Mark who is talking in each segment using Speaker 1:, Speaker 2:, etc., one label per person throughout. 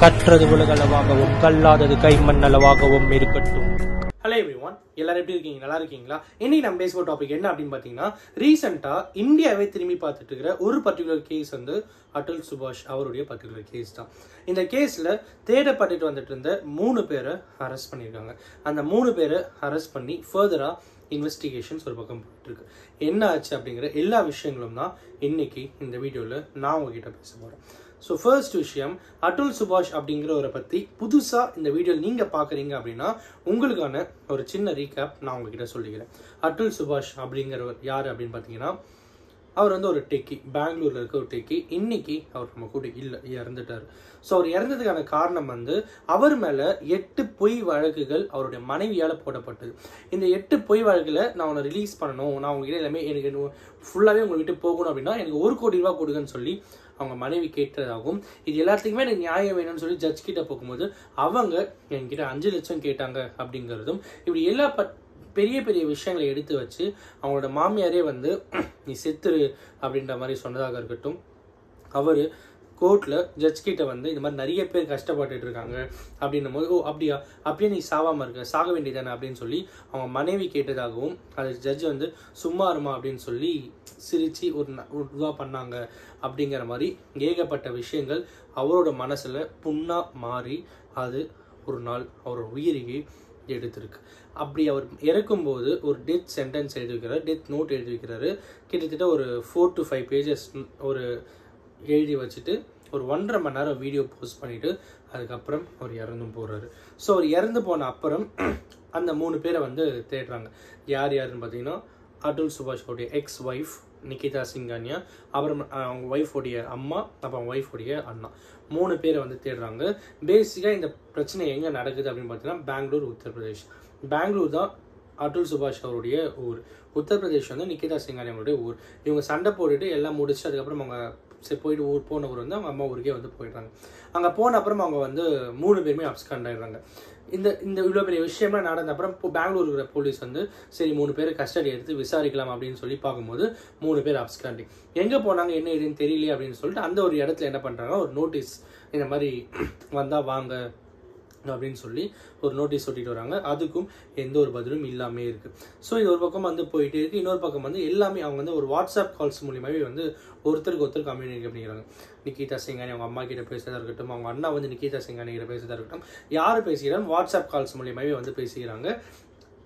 Speaker 1: கற்றது உலகளவாகவும் கல்லாதது கைமண் அளவாகவும் இருக்கட்டும்.
Speaker 2: Hello everyone, எல்லாரும் எப்படி இருக்கீங்க? நல்லா இருக்கீங்களா? இன்னைக்கு நம்ம பேசுகிற டாபிக் என்ன அப்படின்னு பார்த்தீங்கன்னா, ரீசெண்டாக இந்தியாவே திரும்பி பார்த்துட்டு இருக்கிற ஒரு பர்டிகுலர் கேஸ் வந்து அட்டுல் சுபாஷ் அவருடைய பர்டிகுலர் கேஸ் தான். இந்த கேஸில் தேடப்பட்டுட்டு வந்துட்டு இருந்த 3 பேரை அரெஸ்ட் பண்ணியிருக்காங்க. அந்த 3 பேரை அரெஸ்ட் பண்ணி ஃபர்தராக இன்வெஸ்டிகேஷன்ஸ் ஒரு பக்கம் போயிட்டு இருக்கு. என்ன ஆச்சு அப்படிங்கிற எல்லா விஷயங்களும் தான் இன்னைக்கு இந்த வீடியோவில் நான் உங்ககிட்ட பேச போகிறேன். ஸோ ஃபர்ஸ்ட் விஷயம், அட்டுல் சுபாஷ் அப்படிங்கிறவரை பற்றி புதுசாக இந்த வீடியோ நீங்கள் பார்க்குறீங்க அப்படின்னா உங்களுக்கான ஒரு சின்ன ரீகேப் நான் உங்ககிட்ட சொல்லிக்கிறேன். அட்டுல் சுபாஷ் அப்படிங்கிறவர் யார் அப்படின்னு பார்த்தீங்கன்னா, அவர் வந்து ஒரு டெக்கி, பெங்களூரில் இருக்க ஒரு டெக்கி. இன்னைக்கு அவர் நம்ம கூட இல்லை, இறந்துட்டார். ஸோ அவர் இறந்ததுக்கான காரணம் வந்து அவர் மேலே 8 பொய் வழக்குகள் அவருடைய மனைவியால் போடப்பட்டது. இந்த 8 பொய் வழக்கில் நான் உன்னை ரிலீஸ் பண்ணணும், நான் உங்ககிட்ட எல்லாமே எனக்கு ஃபுல்லாகவே உங்களை விட்டு போகணும் அப்படின்னா எனக்கு 1 கோடி ரூபா கொடுங்கன்னு சொல்லி அவங்க மனைவி கேட்டதாகவும், இது எல்லாத்துக்குமே எனக்கு நியாயம் வேணும்னு சொல்லி ஜட்ஜ் கிட்ட போகும்போது அவங்க என்கிட்ட 5 லட்சம் கேட்டாங்க அப்படிங்கிறதும், இப்படி எல்லா பெரிய பெரிய விஷயங்களை எடுத்து வச்சு அவங்களோட மாமியாரே வந்து நீ செத்துரு அப்படின்ற மாதிரி சொன்னதாக இருக்கட்டும். அவர் கோர்ட்டில் ஜட்ஜ் கிட்ட வந்து இந்த மாதிரி நிறைய பேர் கஷ்டப்பட்டுட்டு இருக்காங்க அப்படின்னும் போது, ஓ அப்படியா, அப்படியே நீ சாவாமல் இருக்க, சாக வேண்டியதானே அப்படின்னு சொல்லி அவங்க மனைவி கேட்டதாகவும், அது ஜட்ஜ் வந்து சும்மா இருமா அப்படின்னு சொல்லி சிரித்து ஒரு இதுவாக பண்ணாங்க அப்படிங்கிற மாதிரி ஏகப்பட்ட விஷயங்கள் அவரோட மனசில் புண்ணாக மாறி அது ஒரு நாள் அவரோட உயிரையே எடுத்திருக்கு. அப்படி அவர் இறக்கும்போது ஒரு டெத் சென்டென்ஸ் எழுதி வைக்கிறார், டெத் நோட் எழுதி வைக்கிறாரு. கிட்டத்தட்ட ஒரு 4 to 5 pages ஒரு எழுதி வச்சுட்டு ஒரு 1.5 மணி நேரம் வீடியோ போஸ்ட் பண்ணிவிட்டு அதுக்கப்புறம் அவர் இறந்தும் போகிறாரு. ஸோ அவர் இறந்து போன அப்புறம் அந்த 3 பேரை வந்து தேடுறாங்க. யார் யாருன்னு பார்த்தீங்கன்னா, அட்டுல் சுபாஷோடைய எக்ஸ் ஒய்ஃப் நிகிதா சிங்கானியா, அப்புறம் அவங்க ஒய்ஃபோடைய அம்மா, அப்புறம் அவங்க ஒய்ஃபோடைய அண்ணா, 3 பேரை வந்து தேடுறாங்க. பேசிக்காக இந்த பிரச்சனை எங்கே நடக்குது அப்படின்னு பார்த்தீங்கன்னா, பெங்களூர், உத்தரப்பிரதேஷ். பெங்களூர் தான் அட்டுல் சுபாஷ் அவருடைய ஊர், உத்தரப்பிரதேஷ் வந்து நிகிதா சிங்கானியாவுடைய ஊர். இவங்க சண்டை போட்டுட்டு எல்லாம் முடிச்சு அதுக்கப்புறம் அவங்க போயிட்டு போன ஊர் வந்து அவங்க அம்மா ஊருக்கே வந்து போயிடுறாங்க. அங்கே போன அப்புறம் அவங்க வந்து 3 பேருமே அப்ஸ்காண்ட் ஆயிடுறாங்க. இந்த இவ்வளோ பெரிய விஷயம்லாம் நடந்த அப்புறம் பெங்களூர் இருக்கிற போலீஸ் வந்து சரி 3 பேர் கஸ்டடி எடுத்து விசாரிக்கலாம் அப்படின்னு சொல்லி பார்க்கும்போது 3 பேர் அப்ஸ்காண்டிங். எங்கே போனாங்க என்ன ஏதுன்னு தெரியலையே அப்படின்னு சொல்லிட்டு அந்த ஒரு இடத்துல என்ன பண்ணுறாங்க, ஒரு நோட்டீஸ் இந்த மாதிரி வந்தால் வாங்க அப்படின்னு சொல்லி ஒரு நோட்டீஸ் ஒட்டிட்டு வராங்க. அதுக்கும் எந்த ஒரு பதிலும் இல்லாமல் இருக்குது. ஸோ இது ஒரு பக்கம் வந்து போயிட்டே இருக்குது. இன்னொரு பக்கம் வந்து எல்லாமே அவங்க வந்து ஒரு வாட்ஸ்அப் கால்ஸ் மூலியமாகவே வந்து ஒருத்தருக்கு ஒருத்தர் கம்யூனிகேட் பண்ணிக்கிறாங்க. நிகிதா சிங்கானி அவங்க அம்மா கிட்ட பேசுறதா இருக்கட்டும், அவங்க அண்ணா வந்து நிகிதா சிங்கானி கிட்ட பேசுறதா இருக்கட்டும், யார் பேசுகிறாங்க வாட்ஸ்அப் கால்ஸ் மூலியமாகவே வந்து பேசுகிறாங்க.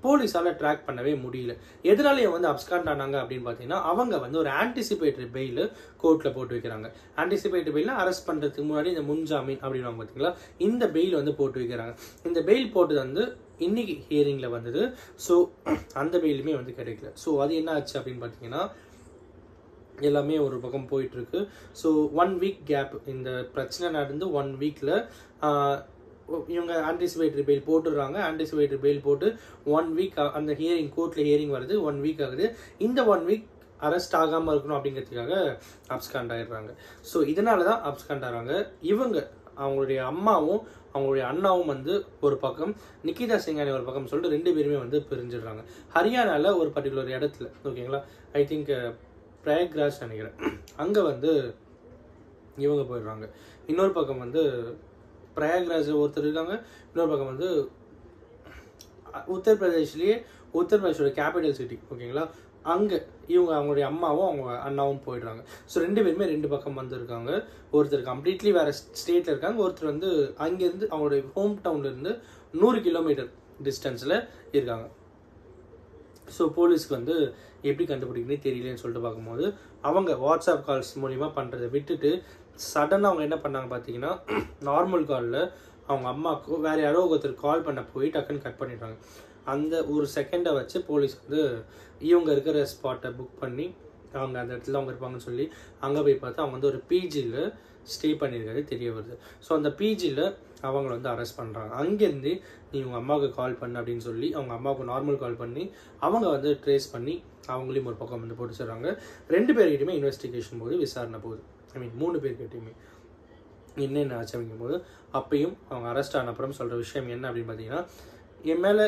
Speaker 2: போலீஸால் ட்ராக் பண்ணவே முடியல. எதனால இவங்க வந்து அப்ஸ்காண்ட் ஆனாங்க அப்படின்னு பார்த்தீங்கன்னா, அவங்க வந்து ஒரு ஆன்டிசிபேட்டரி பெயில் கோர்ட்டில் போட்டு வைக்கிறாங்க. ஆன்டிசிபேட்டரி பெயில்னா அரெஸ்ட் பண்ணுறதுக்கு முன்னாடி இந்த முன்ஜாமீன் அப்படின்னு பார்த்தீங்களா, இந்த பெயில் வந்து போட்டு வைக்கிறாங்க. இந்த பெயில் போட்டது வந்து இன்னைக்கு ஹியரிங்கில் வந்தது. ஸோ அந்த பெயிலுமே வந்து கிடைக்கல. ஸோ அது என்ன ஆச்சு அப்படின்னு பார்த்தீங்கன்னா, எல்லாமே ஒரு பக்கம் போயிட்டு இருக்கு. ஸோ 1 week கேப், இந்த பிரச்சனை நடந்து 1 weekல இவங்க ஆன்டிசிபேட்டரி பெயில் போட்டுடுறாங்க. ஆன்டிசிபேட்டரி பெயில் போட்டு 1 week அந்த ஹியரிங் கோர்ட்டில் ஹியரிங் வருது, 1 week ஆகுது. இந்த 1 week அரெஸ்ட் ஆகாமல் இருக்கணும் அப்படிங்கிறதுக்காக அப்ஸ்காண்ட் ஆகிடுறாங்க. ஸோ இதனால தான் அப்ஸ்காண்ட் ஆகிறாங்க. இவங்க அவங்களுடைய அம்மாவும் அவங்களுடைய அண்ணாவும் வந்து ஒரு பக்கம், நிகிதா சிங்கானி ஒரு பக்கம் சொல்லிட்டு 2 பேருமே வந்து பிரிஞ்சிடுறாங்க. ஹரியானாவில் ஒரு பர்டிகுலர் இடத்துல, ஓகேங்களா, ஐ திங்க் பிரயாக்ராஜ் நினைக்கிறேன், அங்கே வந்து இவங்க போயிடுறாங்க. இன்னொரு பக்கம் வந்து பிரயாக்ராஜில் ஒருத்தர் இருக்காங்க, இன்னொரு பக்கம் வந்து உத்தரப்பிரதேஷ்லேயே உத்தரப்பிரதேஷோட கேபிட்டல் சிட்டி, ஓகேங்களா, அங்கே இவங்க அவங்களுடைய அம்மாவும் அவங்க அண்ணாவும் போயிடுறாங்க. ஸோ 2 பேருமே 2 பக்கம் வந்துருக்காங்க. ஒருத்தர் கம்ப்ளீட்லி வேறு ஸ்டேட்டில் இருக்காங்க, ஒருத்தர் வந்து அங்கேருந்து அவங்களுடைய ஹோம் டவுன்லேருந்து 100 கிலோமீட்டர் டிஸ்டன்ஸில் இருக்காங்க. ஸோ போலீஸ்க்கு வந்து எப்படி கண்டுபிடிக்கணும்னே தெரியலன்னு சொல்லிட்டு பார்க்கும்போது அவங்க வாட்ஸ்அப் கால்ஸ் மூலிமா பண்ணுறதை விட்டுட்டு சடனாக அவங்க என்ன பண்ணாங்க பார்த்தீங்கன்னா, நார்மல் காலில் அவங்க அம்மாவுக்கு வேறு யாரோ ஒருத்தர் கால் பண்ண போய் டக்குன்னு கட் பண்ணிடுறாங்க. அந்த ஒரு செகண்டை வச்சு போலீஸ் வந்து இவங்க இருக்கிற ஸ்பாட்டை புக் பண்ணி அவங்க அந்த இடத்துல அவங்க இருப்பாங்கன்னு சொல்லி அங்கே போய் பார்த்து அவங்க வந்து ஒரு பிஜியில் ஸ்டே பண்ணியிருக்காரு தெரிய வருது. ஸோ அந்த பிஜியில் அவங்கள வந்து அரெஸ்ட் பண்ணுறாங்க. அங்கேருந்து நீ உங்கள் அம்மாவுக்கு கால் பண்ண அப்படின்னு சொல்லி அவங்க அம்மாவுக்கு நார்மல் கால் பண்ணி அவங்க வந்து ட்ரேஸ் பண்ணி அவங்களையும் ஒரு பக்கம் வந்து பிடிச்சிடுறாங்க. 2 பேர்கிட்டையுமே இன்வெஸ்டிகேஷன் போது விசாரணை போகுது. 3 பேர்கிட்டையுமே என்னென்ன ஆச்சு அப்படிங்கும்போது அப்பையும் அவங்க அரெஸ்ட் ஆன அப்புறம் சொல்கிற விஷயம் என்ன அப்படின்னு பார்த்தீங்கன்னா, என் மேலே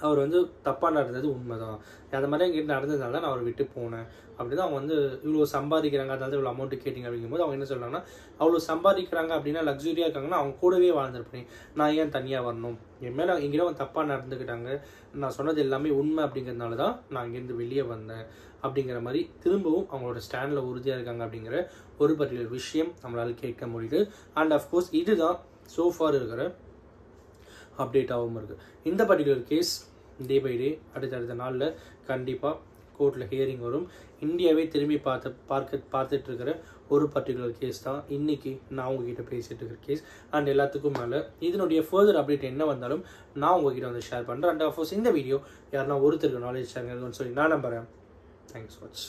Speaker 2: அவர் வந்து தப்பாக நடந்தது உண்மைதான், அந்த மாதிரி எங்கிட்ட நடந்ததுனால தான் நான் அவரை விட்டு போனேன். அப்படி தான் அவங்க வந்து இவ்வளோ சம்பாதிக்கிறாங்க, அதாவது இவ்வளோ அமௌண்ட்டு கேட்டிங்க அப்படிங்கும்போது அவங்க என்ன சொல்கிறாங்கன்னா, அவ்வளோ சம்பாதிக்கிறாங்க அப்படின்னா லக்ஸுரியாக இருக்காங்கன்னா அவங்க கூடவே வாழ்ந்துருப்பேன், நான் ஏன் தனியாக வரணும், என் மேலே எங்கிட்ட அவங்க தப்பாக நடந்துக்கிட்டாங்க, நான் சொன்னது எல்லாமே உண்மை அப்படிங்கிறதுனால தான் நான் இங்கேருந்து வெளியே வந்தேன் அப்படிங்கிற மாதிரி திரும்பவும் அவங்களோட ஸ்டாண்டில் உறுதியாக இருக்காங்க அப்படிங்கிற ஒரு பர்டிகுலர் விஷயம் நம்மளால் கேட்க முடியுது. அண்ட் அஃப்கோர்ஸ் இதுதான் சோஃபார் இருக்கிற அப்டேட்டாகவும் இருக்குது. இந்த particular case day by day அடுத்தடுத்த நாளில் கண்டிப்பாக கோர்ட்டில் ஹியரிங் வரும். இந்தியாவே திரும்பி பார்த்துட்டு இருக்கிற ஒரு பர்டிகுலர் கேஸ் தான் இன்றைக்கி நான் உங்ககிட்ட பேசிகிட்டு இருக்கிற கேஸ். அண்ட் எல்லாத்துக்கும் மேலே இதனுடைய ஃபர்தர் அப்டேட் என்ன வந்தாலும் நான் உங்ககிட்ட வந்து ஷேர் பண்ணுறேன். அண்ட் ஆஃப்கோர்ஸ் இந்த வீடியோ யாருன்னா ஒருத்தருக்கு நாலேஜ் ஷேர் சொல்லி நான் நம்புகிறேன். Thanks watch.